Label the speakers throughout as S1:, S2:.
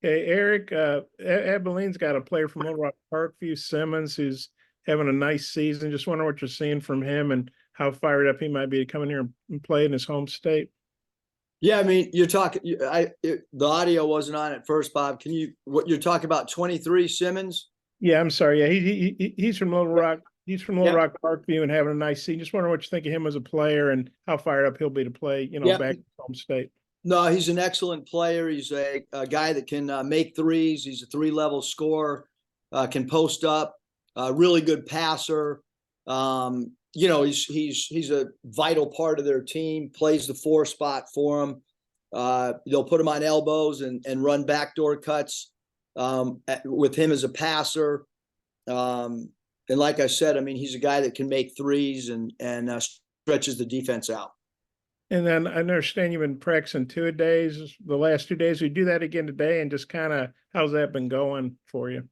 S1: Hey, Eric, Abilene's got a player from Little Rock Parkview, Simmons, who's having a nice season. Just wondering what you're seeing from him and how fired up he might be to come in here and play in his home state.
S2: Yeah, I mean, you're talking. The audio wasn't on at first, Bob. What you're talking about? 23 Simmons.
S1: Yeah, I'm sorry. Yeah, he's from Little Rock. He's from Little
S2: Yeah,
S1: Rock Parkview and having a nice season. Just wondering what you think of him as a player and how fired up he'll be to play,
S2: yeah.
S1: back in his home state.
S2: No, he's an excellent player. He's a guy that can make threes. He's a three-level scorer. Can post up. Really good passer. He's a vital part of their team. Plays the 4 spot for them. They'll put him on elbows and run backdoor cuts with him as a passer. And like I said, I mean, he's a guy that can make threes and stretches the defense out.
S1: And then I understand you've been practicing the last 2 days. We do that again today, and just kind of how's that been going for you?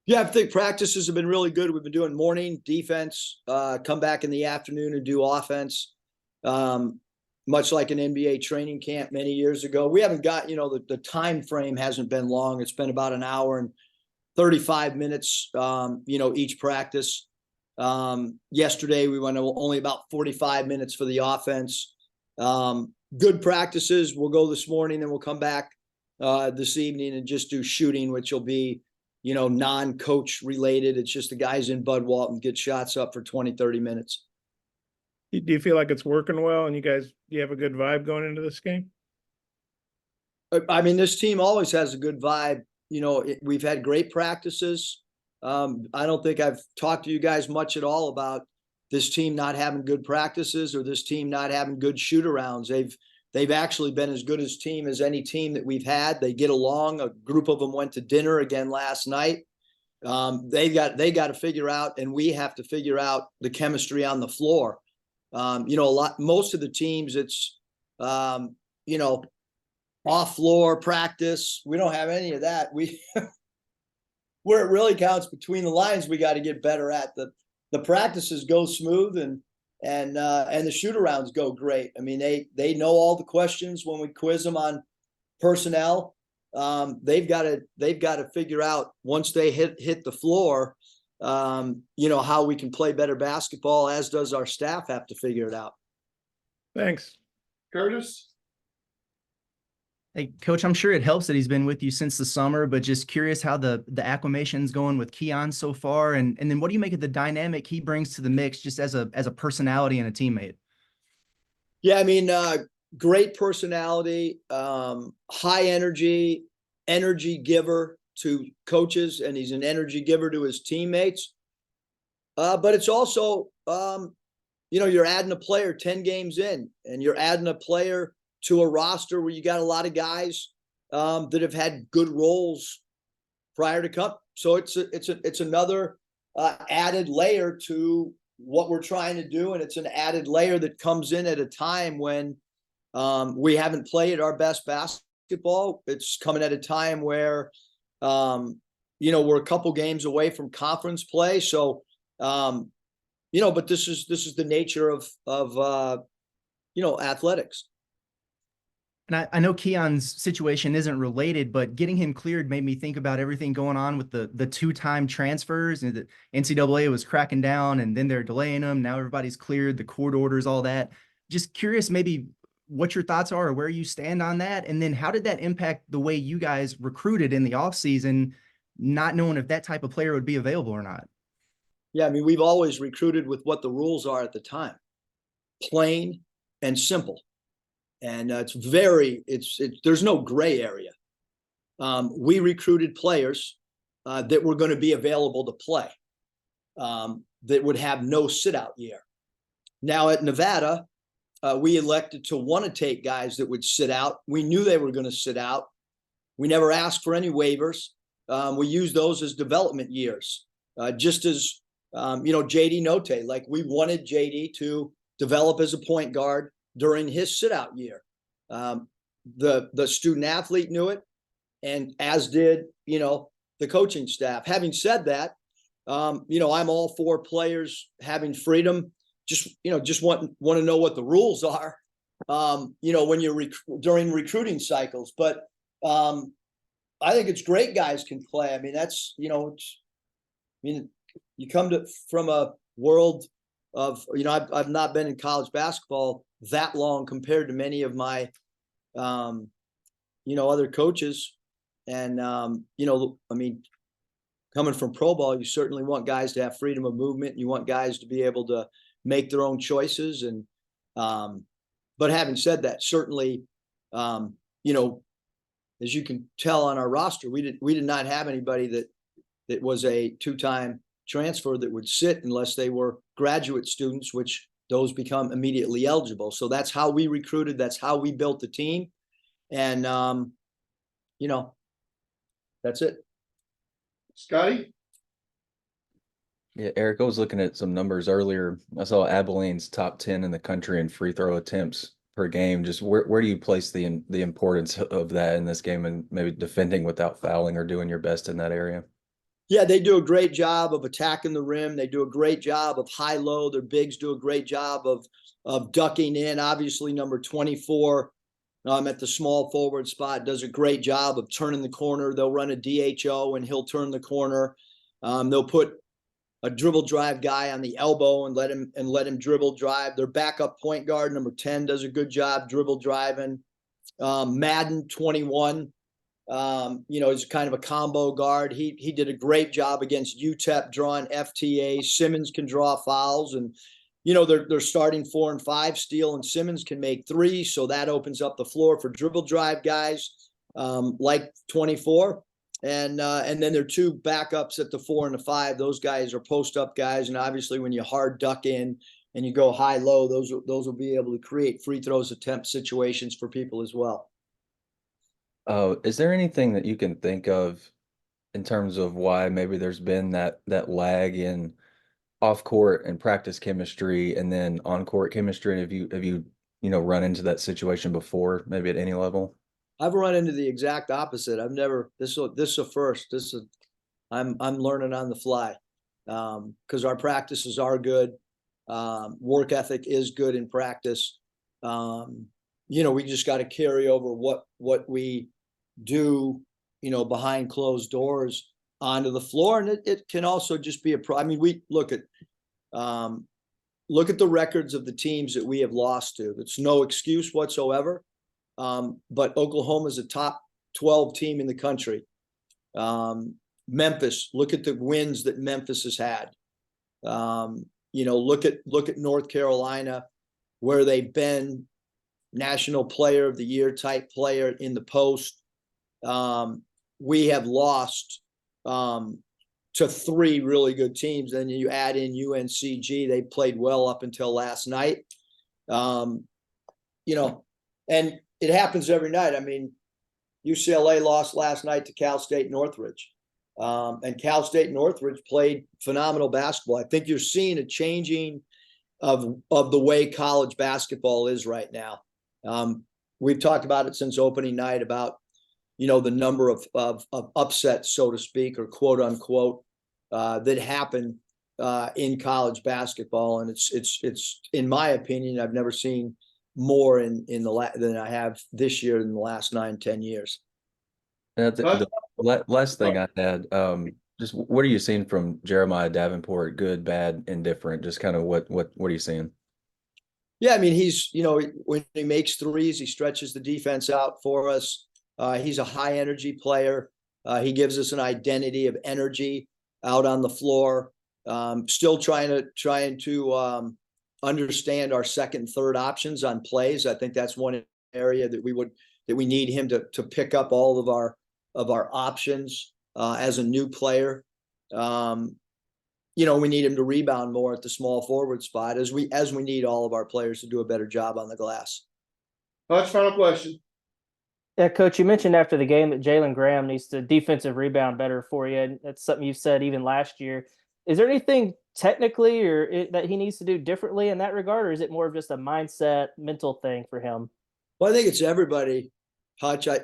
S2: Yeah, I think practices have been really good. We've been doing morning defense, come back in the afternoon and do offense, much like an NBA training camp many years ago. We haven't got, the time frame hasn't been long. It's been about an hour and 35 minutes, each practice. Yesterday, we went only about 45 minutes for the offense. Good practices. We'll go this morning, and we'll come back this evening and just do shooting, which will be non-coach related. It's just the guys in Bud Walton get shots up for 20, 30 minutes.
S1: Do you feel like it's working well, and you have a good vibe going into this game?
S2: I mean, this team always has a good vibe. We've had great practices. I don't think I've talked to you guys much at all about this team not having good practices or this team not having good shoot-arounds. They've actually been as good as team as any team that we've had. They get along. A group of them went to dinner again last night. They got to figure out, and we have to figure out the chemistry on the floor. Most of the teams, it's off floor practice. We don't have any of that. Where it really counts between the lines, we got to get better at. The practices go smooth and the shoot-arounds go great. I mean, they know all the questions when we quiz them on personnel. They've got to figure out once they hit the floor, how we can play better basketball, as does our staff have to figure it out.
S1: Thanks. Curtis?
S3: Hey, Coach, I'm sure it helps that he's been with you since the summer, but just curious how the acclimation's going with Keon so far. And then what do you make of the dynamic he brings to the mix just as a personality and a teammate?
S2: Yeah, I mean, great personality, high energy giver to coaches, and he's an energy giver to his teammates. But it's also, you're adding a player 10 games in, and you're adding a player to a roster where you got a lot of guys that have had good roles prior to come. So it's another added layer to what we're trying to do, and it's an added layer that comes in at a time when we haven't played our best basketball. It's coming at a time where we're a couple games away from conference play. So but this is the nature of athletics.
S3: And I know Keon's situation isn't related, but getting him cleared made me think about everything going on with the 2-time transfers, and the NCAA was cracking down, and then they're delaying them. Now everybody's cleared, the court orders, all that. Just curious maybe what your thoughts are or where you stand on that. And then how did that impact the way you guys recruited in the offseason, not knowing if that type of player would be available or not?
S2: Yeah, I mean, we've always recruited with what the rules are at the time. Plain and simple. And there's no gray area. We recruited players that were going to be available to play, that would have no sit-out year. Now at Nevada, we elected to want to take guys that would sit out. We knew they were going to sit out. We never asked for any waivers. We used those as development years, just as JD Notte. Like, we wanted JD to develop as a point guard during his sit-out year. The student athlete knew it, and as did the coaching staff. Having said that, I'm all for players having freedom. Just want to know what the rules are. When you're during recruiting cycles, but I think it's great guys can play. I mean, that's, you come from a world of, I've not been in college basketball that long compared to many of my, other coaches. And, I mean, coming from pro ball, you certainly want guys to have freedom of movement. You want guys to be able to make their own choices. And, but having said that, certainly, as you can tell on our roster, we did not have anybody that was a two-time transfer that would sit unless they were graduate students, which those become immediately eligible. So that's how we recruited. That's how we built the team. And, that's it.
S4: Scotty?
S5: Yeah, Eric, I was looking at some numbers earlier. I saw Abilene's top 10 in the country in free throw attempts per game. Just where do you place the importance of that in this game, and maybe defending without fouling or doing your best in that area?
S2: Yeah, they do a great job of attacking the rim. They do a great job of high-low. Their bigs do a great job of ducking in. Obviously, number 24 at the small forward spot does a great job of turning the corner. They'll run a DHO and he'll turn the corner. They'll put a dribble drive guy on the elbow and let him dribble drive. Their backup point guard, number 10, does a good job dribble driving. Madden 21, is kind of a combo guard. He did a great job against UTEP drawing FTA. Simmons can draw fouls, and they're starting 4 and 5. Steele and Simmons can make 3, so that opens up the floor for dribble drive guys like 24. And then there are 2 backups at the 4 and the 5. Those guys are post up guys, and obviously when you hard duck in and you go high low, those will be able to create free throws attempt situations for people as well.
S5: Is there anything that you can think of in terms of why maybe there's been that lag in off court and practice chemistry and then on court chemistry? Have you run into that situation before, maybe at any level?
S2: I've run into the exact opposite. I've never, this is a first. I'm learning on the fly, because our practices are good. Work ethic is good in practice. We just got to carry over what we do, behind closed doors onto the floor. And it can also just be we look at the records of the teams that we have lost to. It's no excuse whatsoever. But Oklahoma is a top 12 team in the country. Memphis, look at the wins that Memphis has had. Look at North Carolina, where they've been national player of the year type player in the post. We have lost to 3 really good teams. Then you add in UNCG, they played well up until last night. And it happens every night. I mean, UCLA lost last night to Cal State Northridge. And Cal State Northridge played phenomenal basketball. I think you're seeing a changing of the way college basketball is right now. We've talked about it since opening night about, the number of upsets, so to speak, or quote unquote, that happen in college basketball. And it's in my opinion, I've never seen more than I have this year in the last 9-10 years.
S5: And the last thing I had, just what are you seeing from Jeremiah Davenport? Good, bad, indifferent? Just kind of what are you seeing?
S2: Yeah, I mean, he's, when he makes threes, he stretches the defense out for us. He's a high energy player. He gives us an identity of energy out on the floor. Still trying to understand our second and third options on plays. I think that's one area that we need him to pick up all of our options as a new player. We need him to rebound more at the small forward spot as we need all of our players to do a better job on the glass.
S4: Hutch, final question.
S6: Yeah, Coach, you mentioned after the game that Jalen Graham needs to defensive rebound better for you. And that's something you've said even last year. Is there anything technically that he needs to do differently in that regard, or is it more of just a mindset, mental thing for him?
S2: Well, I think it's everybody, Hutch. I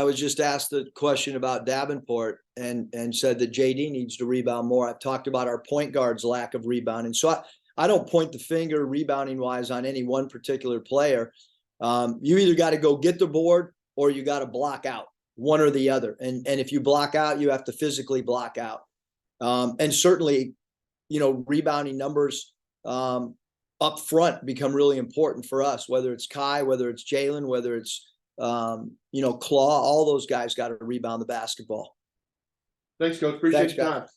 S2: was just asked the question about Davenport and said that JD needs to rebound more. I've talked about our point guard's lack of rebounding. So I don't point the finger rebounding wise on any one particular player. You either got to go get the board or you got to block out. one or the other. And if you block out, you have to physically block out. And certainly, rebounding numbers up front become really important for us, whether it's Kai, whether it's Jalen, whether it's, Claw, all those guys got to rebound the basketball.
S4: Thanks, Coach. Appreciate
S2: Thanks,
S4: your
S2: guys.
S4: time.